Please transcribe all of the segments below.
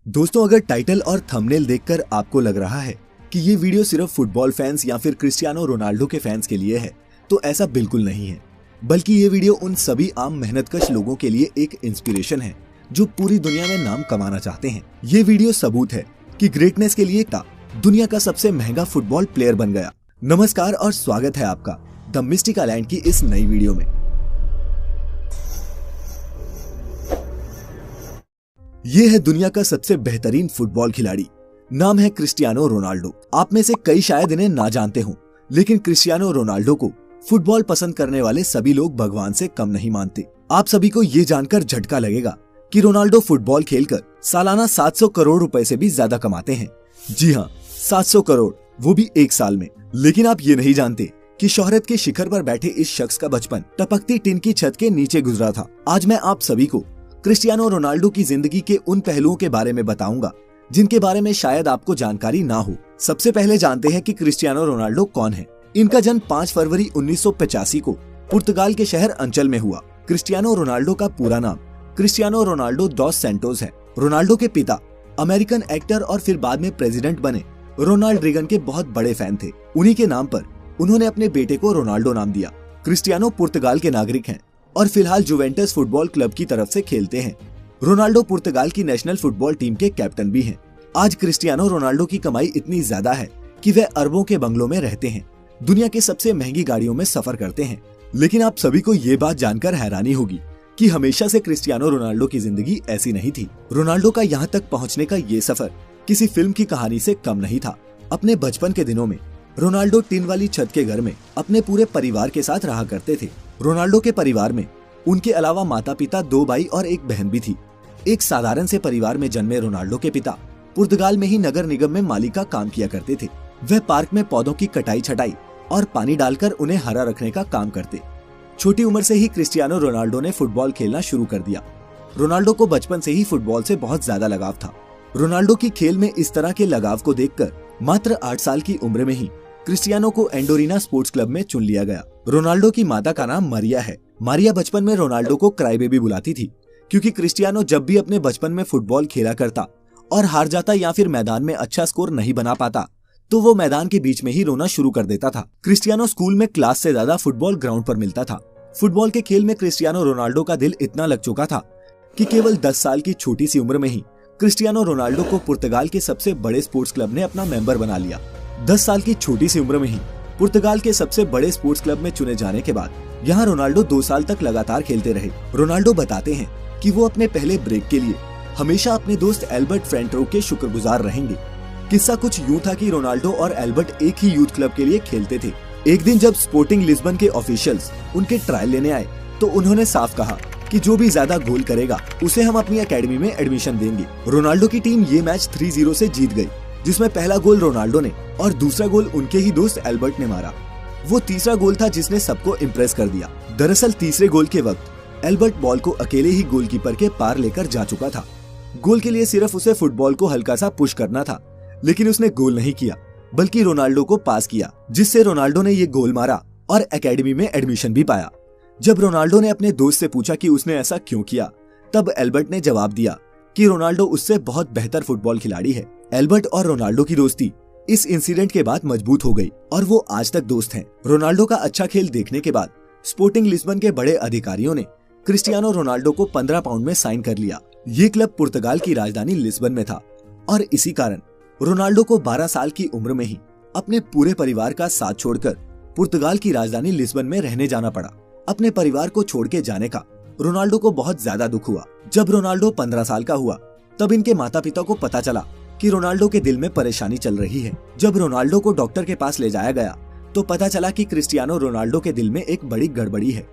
दोस्तों, अगर टाइटल और थंबनेल देखकर आपको लग रहा है कि ये वीडियो सिर्फ फुटबॉल फैंस या फिर क्रिस्टियानो रोनाल्डो के फैंस के लिए है, तो ऐसा बिल्कुल नहीं है। बल्कि ये वीडियो उन सभी आम मेहनतकश लोगों के लिए एक इंस्पिरेशन है जो पूरी दुनिया में नाम कमाना चाहते हैं। ये वीडियो सबूत है कि ग्रेटनेस के लिए दुनिया का सबसे महंगा फुटबॉल प्लेयर बन गया। नमस्कार और स्वागत है आपका द मिस्टिक आइलैंड की इस नई वीडियो में। ये है दुनिया का सबसे बेहतरीन फुटबॉल खिलाड़ी, नाम है क्रिस्टियानो रोनाल्डो। आप में से कई शायद इन्हें ना जानते हों, लेकिन क्रिस्टियानो रोनाल्डो को फुटबॉल पसंद करने वाले सभी लोग भगवान से कम नहीं मानते। आप सभी को ये जानकर झटका लगेगा कि रोनाल्डो फुटबॉल खेलकर सालाना 700 करोड़ रुपए से भी ज्यादा कमाते हैं। जी हाँ, 700 करोड़, वो भी एक साल में। लेकिन आप ये नहीं जानते कि शोहरत के शिखर पर बैठे इस शख्स का बचपन टपकती टिन की छत के नीचे गुजरा था। आज मैं आप सभी को क्रिस्टियानो रोनाल्डो की जिंदगी के उन पहलुओं के बारे में बताऊंगा जिनके बारे में शायद आपको जानकारी ना हो। सबसे पहले जानते हैं कि क्रिस्टियानो रोनाल्डो कौन है। इनका जन्म 5 फरवरी 1985 को पुर्तगाल के शहर अंचल में हुआ। क्रिस्टियानो रोनाल्डो का पूरा नाम क्रिस्टियानो रोनाल्डो डॉस सैंटोस है। रोनाल्डो के पिता अमेरिकन एक्टर और फिर बाद में प्रेसिडेंट बने रोनाल्ड रीगन के बहुत बड़े फैन थे। उन्हीं के नाम पर उन्होंने अपने बेटे को रोनाल्डो नाम दिया। क्रिस्टियानो पुर्तगाल के नागरिक हैं और फिलहाल जुवेंटस फुटबॉल क्लब की तरफ से खेलते हैं। रोनाल्डो पुर्तगाल की नेशनल फुटबॉल टीम के कैप्टन भी हैं। आज क्रिस्टियानो रोनाल्डो की कमाई इतनी ज्यादा है कि वे अरबों के बंगलों में रहते हैं, दुनिया के सबसे महंगी गाड़ियों में सफर करते हैं। लेकिन आप सभी को ये बात जानकर हैरानी होगी कि हमेशा से क्रिस्टियानो रोनाल्डो की जिंदगी ऐसी नहीं थी। रोनाल्डो का यहाँ तक पहुँचने का ये सफर किसी फिल्म की कहानी से कम नहीं था। अपने बचपन के दिनों में रोनाल्डो टिन वाली छत के घर में अपने पूरे परिवार के साथ रहा करते थे। रोनाल्डो के परिवार में उनके अलावा माता पिता, 2 भाई और एक बहन भी थी। एक साधारण से परिवार में जन्मे रोनाल्डो के पिता पुर्तगाल में ही नगर निगम में माली का काम किया करते थे। वह पार्क में पौधों की कटाई छटाई और पानी डालकर उन्हें हरा रखने का काम करते। छोटी उम्र से ही क्रिस्टियानो रोनाल्डो ने फुटबॉल खेलना शुरू कर दिया। रोनाल्डो को बचपन से ही फुटबॉल से बहुत ज्यादा लगाव था। रोनाल्डो की खेल में इस तरह के लगाव को देखकर मात्र 8 साल की उम्र में ही क्रिस्टियानो को एंडोरिना स्पोर्ट्स क्लब में चुन लिया गया। रोनाल्डो की माता का नाम मारिया है। मारिया बचपन में रोनाल्डो को क्राई बेबी बुलाती थी, क्योंकि क्रिस्टियानो जब भी अपने बचपन में फुटबॉल खेला करता और हार जाता या फिर मैदान में अच्छा स्कोर नहीं बना पाता, तो वो मैदान के बीच में ही रोना शुरू कर देता था। क्रिस्टियानो स्कूल में क्लास से ज्यादा फुटबॉल ग्राउंड पर मिलता था। फुटबॉल के खेल में क्रिस्टियानो रोनाल्डो का दिल इतना लग चुका था कि केवल 10 साल की छोटी सी उम्र में ही क्रिस्टियानो रोनाल्डो को पुर्तगाल के सबसे बड़े स्पोर्ट्स क्लब ने अपना मेंबर बना लिया। 10 साल की छोटी सी उम्र में ही पुर्तगाल के सबसे बड़े स्पोर्ट्स क्लब में चुने जाने के बाद यहाँ रोनाल्डो 2 साल तक लगातार खेलते रहे। रोनाल्डो बताते हैं कि वो अपने पहले ब्रेक के लिए हमेशा अपने दोस्त एल्बर्ट फ्रेंटरो के शुक्रगुजार रहेंगे। किस्सा कुछ यूँ था कि रोनाल्डो और एल्बर्ट एक ही यूथ क्लब के लिए खेलते थे। एक दिन जब स्पोर्टिंग लिस्बन के ऑफिशियल्स उनके ट्रायल लेने आए, तो उन्होंने साफ कहा कि जो भी ज्यादा गोल करेगा उसे हम अपनी एकेडमी में एडमिशन देंगे। रोनाल्डो की टीम ये मैच 3-0 से जीत गई, जिसमें पहला गोल रोनाल्डो ने और दूसरा गोल उनके ही दोस्त एल्बर्ट ने मारा। वो तीसरा गोल था जिसने सबको इम्प्रेस कर दिया। दरअसल तीसरे गोल के वक्त एल्बर्ट बॉल को अकेले ही गोलकीपर के पार लेकर जा चुका था। गोल के लिए सिर्फ उसे फुटबॉल को हल्का सा पुश करना था, लेकिन उसने गोल नहीं किया, बल्कि रोनाल्डो को पास किया, जिससे रोनाल्डो ने ये गोल मारा और एकेडमी में एडमिशन भी पाया। जब रोनाल्डो ने अपने दोस्त से पूछा कि उसने ऐसा क्यों किया, तब एल्बर्ट ने जवाब दिया कि रोनाल्डो उससे बहुत बेहतर फुटबॉल खिलाड़ी है। एल्बर्ट और रोनाल्डो की दोस्ती इस इंसिडेंट के बाद मजबूत हो गई और वो आज तक दोस्त हैं। रोनाल्डो का अच्छा खेल देखने के बाद स्पोर्टिंग लिस्बन के बड़े अधिकारियों ने क्रिस्टियानो रोनाल्डो को 15 पाउंड में साइन कर लिया। ये क्लब पुर्तगाल की राजधानी लिस्बन में था और इसी कारण रोनाल्डो को 12 साल की उम्र में ही अपने पूरे परिवार का साथ छोड़कर पुर्तगाल की राजधानी लिस्बन में रहने जाना पड़ा। अपने परिवार को छोड़ के जाने का रोनाल्डो को बहुत ज्यादा दुख हुआ। जब रोनाल्डो 15 साल का हुआ, तब इनके माता पिता को पता चला कि रोनाल्डो के दिल में परेशानी चल रही है। जब रोनाल्डो को डॉक्टर के पास ले जाया गया, तो पता चला कि क्रिस्टियानो रोनाल्डो के दिल में एक बड़ी गड़बड़ी है।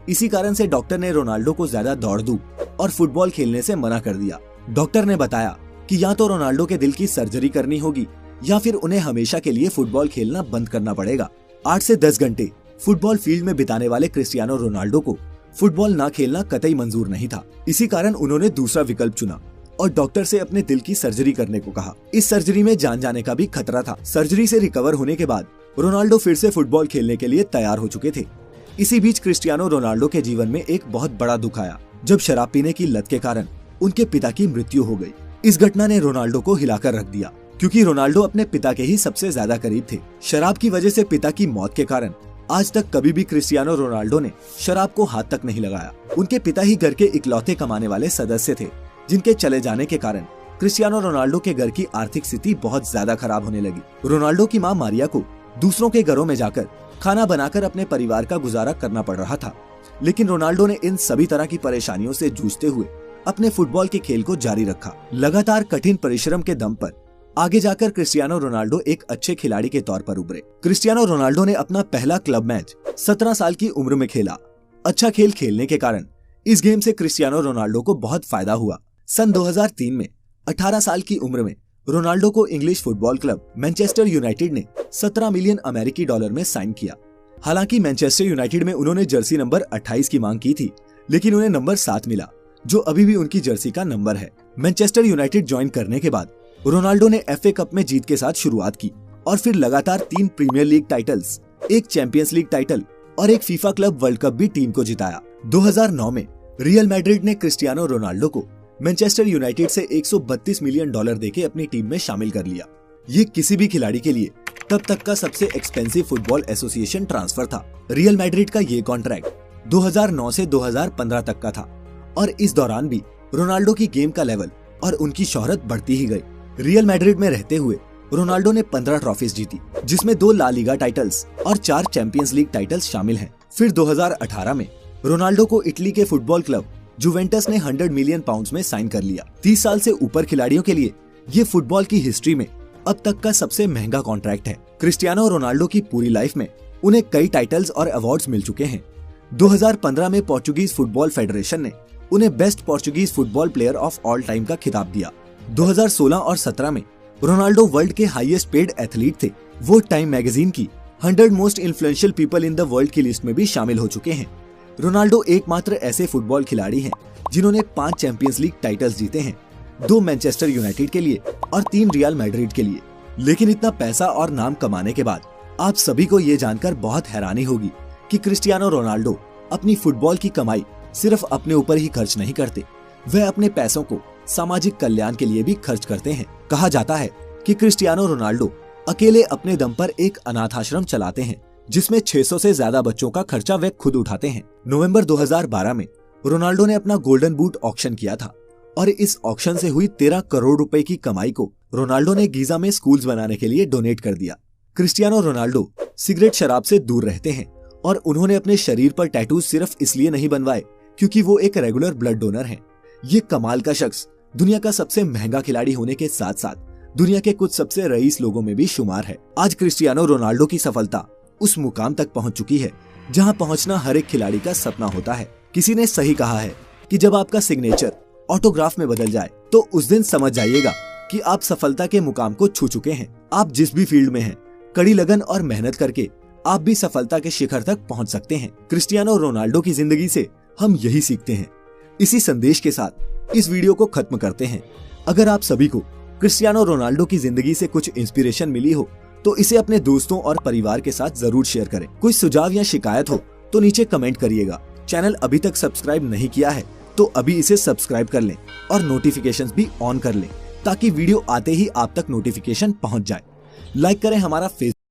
इसी कारण से डॉक्टर ने रोनाल्डो को ज्यादा दौड़ धूप और फुटबॉल खेलने से मना कर दिया। डॉक्टर ने बताया कि या तो रोनाल्डो के दिल की सर्जरी करनी होगी या फिर उन्हें हमेशा के लिए फुटबॉल खेलना बंद करना पड़ेगा। 8 से 10 घंटे फुटबॉल फील्ड में बिताने वाले क्रिस्टियानो रोनाल्डो को फुटबॉल ना खेलना कतई मंजूर नहीं था। इसी कारण उन्होंने दूसरा विकल्प चुना और डॉक्टर से अपने दिल की सर्जरी करने को कहा। इस सर्जरी में जान जाने का भी खतरा था। सर्जरी से रिकवर होने के बाद रोनाल्डो फिर से फुटबॉल खेलने के लिए तैयार हो चुके थे। इसी बीच क्रिस्टियानो रोनाल्डो के जीवन में एक बहुत बड़ा दुख आया, जब शराब पीने की लत के कारण उनके पिता की मृत्यु हो गई। इस घटना ने रोनाल्डो को हिलाकर रख दिया, क्योंकि रोनाल्डो अपने पिता के ही सबसे ज्यादा करीब थे। शराब की वजह से पिता की मौत के कारण आज तक कभी भी क्रिस्टियानो रोनाल्डो ने शराब को हाथ तक नहीं लगाया। उनके पिता ही घर के इकलौते कमाने वाले सदस्य थे, जिनके चले जाने के कारण क्रिस्टियानो रोनाल्डो के घर की आर्थिक स्थिति बहुत ज्यादा खराब होने लगी। रोनाल्डो की मां मारिया को दूसरों के घरों में जाकर खाना बनाकर अपने परिवार का गुजारा करना पड़ रहा था, लेकिन रोनाल्डो ने इन सभी तरह की परेशानियों से जूझते हुए अपने फुटबॉल के खेल को जारी रखा। लगातार कठिन परिश्रम के दम पर आगे जाकर क्रिस्टियानो रोनाल्डो एक अच्छे खिलाड़ी के तौर पर उभरे। क्रिस्टियानो रोनाल्डो ने अपना पहला क्लब मैच 17 साल की उम्र में खेला। अच्छा खेल खेलने के कारण इस गेम से क्रिस्टियानो रोनाल्डो को बहुत फायदा हुआ। सन 2003 में 18 साल की उम्र में रोनाल्डो को English football club Manchester United ने 17 मिलियन अमेरिकी डॉलर में साइन किया। हालांकि मैनचेस्टर यूनाइटेड में उन्होंने जर्सी नंबर 28 की मांग की थी, लेकिन उन्हें नंबर 7 मिला, जो अभी भी उनकी जर्सी का नंबर है। मैनचेस्टर यूनाइटेड ज्वाइन करने के बाद रोनाल्डो ने FA कप में जीत के साथ शुरुआत की और फिर लगातार 3 प्रीमियर लीग टाइटल्स, एक चैंपियंस लीग टाइटल और एक फीफा क्लब वर्ल्ड कप भी टीम को जिताया। 2009 में रियल मैड्रिड ने क्रिस्टियानो रोनाल्डो को मैनचेस्टर यूनाइटेड से 132 मिलियन डॉलर देके अपनी टीम में शामिल कर लिया। ये किसी भी खिलाड़ी के लिए तब तक का सबसे एक्सपेंसिव फुटबॉल एसोसिएशन ट्रांसफर था। रियल मैड्रिड का ये कॉन्ट्रैक्ट 2009 से 2015 तक का था और इस दौरान भी रोनाल्डो की गेम का लेवल और उनकी शोहरत बढ़ती ही गई। रियल मैड्रिड में रहते हुए रोनाल्डो ने 15 ट्रॉफीज जीती, जिसमें 2 ला लीगा टाइटल्स और 4 चैंपियंस लीग टाइटल्स शामिल हैं। फिर 2018 में रोनाल्डो को इटली के फुटबॉल क्लब जुवेंटस ने 100 मिलियन पाउंड्स में साइन कर लिया। 30 साल से ऊपर खिलाड़ियों के लिए ये फुटबॉल की हिस्ट्री में अब तक का सबसे महंगा कॉन्ट्रैक्ट है। क्रिस्टियानो रोनाल्डो की पूरी लाइफ में उन्हें कई टाइटल्स और अवार्ड्स मिल चुके हैं। 2015 में पोर्चुगीज फुटबॉल फेडरेशन ने उन्हें best Portuguese football player of all time का खिताब दिया। 2016 और 17 में रोनाल्डो वर्ल्ड के हाईएस्ट पेड एथलीट थे। वो टाइम मैगजीन की 100 most influential people in the world की लिस्ट में भी शामिल हो चुके हैं। रोनाल्डो एकमात्र ऐसे फुटबॉल खिलाड़ी हैं जिन्होंने 5 चैंपियंस लीग टाइटल्स जीते हैं, 2 मैनचेस्टर यूनाइटेड के लिए और 3 रियल मैड्रिड के लिए। लेकिन इतना पैसा और नाम कमाने के बाद आप सभी को ये जानकर बहुत हैरानी होगी कि क्रिस्टियानो रोनाल्डो अपनी फुटबॉल की कमाई सिर्फ अपने ऊपर ही खर्च नहीं करते, वह अपने पैसों को सामाजिक कल्याण के लिए भी खर्च करते हैं। कहा जाता है कि क्रिस्टियानो रोनाल्डो अकेले अपने दम पर एक अनाथ आश्रम चलाते हैं, जिसमें 600 से ज्यादा बच्चों का खर्चा वे खुद उठाते हैं। नवंबर 2012 में रोनाल्डो ने अपना गोल्डन बूट ऑक्शन किया था और इस ऑक्शन से हुई 13 करोड़ रुपए की कमाई को रोनाल्डो ने गीजा में स्कूल्स बनाने के लिए डोनेट कर दिया। क्रिस्टियानो रोनाल्डो सिगरेट शराब से दूर रहते हैं और उन्होंने अपने शरीर पर टैटूज सिर्फ इसलिए नहीं बनवाए क्योंकि वो एक रेगुलर ब्लड डोनर हैं। ये कमाल का शख्स दुनिया का सबसे महंगा खिलाड़ी होने के साथ साथ दुनिया के कुछ सबसे रईस लोगों में भी शुमार है। आज क्रिस्टियानो रोनाल्डो की सफलता उस मुकाम तक पहुंच चुकी है जहां पहुंचना हर एक खिलाड़ी का सपना होता है। किसी ने सही कहा है कि जब आपका सिग्नेचर ऑटोग्राफ में बदल जाए तो उस दिन समझ जाइएगा कि आप सफलता के मुकाम को छू चुके हैं। आप जिस भी फील्ड में हैं, कड़ी लगन और मेहनत करके आप भी सफलता के शिखर तक पहुंच सकते हैं। क्रिस्टियानो रोनाल्डो की जिंदगी से हम यही सीखते हैं। इसी संदेश के साथ इस वीडियो को खत्म करते हैं। अगर आप सभी को क्रिस्टियानो रोनाल्डो की जिंदगी से कुछ इंस्पिरेशन मिली हो तो इसे अपने दोस्तों और परिवार के साथ जरूर शेयर करें। कोई सुझाव या शिकायत हो तो नीचे कमेंट करिएगा। चैनल अभी तक सब्सक्राइब नहीं किया है तो अभी इसे सब्सक्राइब कर लें और नोटिफिकेशंस भी ऑन कर लें ताकि वीडियो आते ही आप तक नोटिफिकेशन पहुंच जाए। लाइक करें हमारा फेसबुक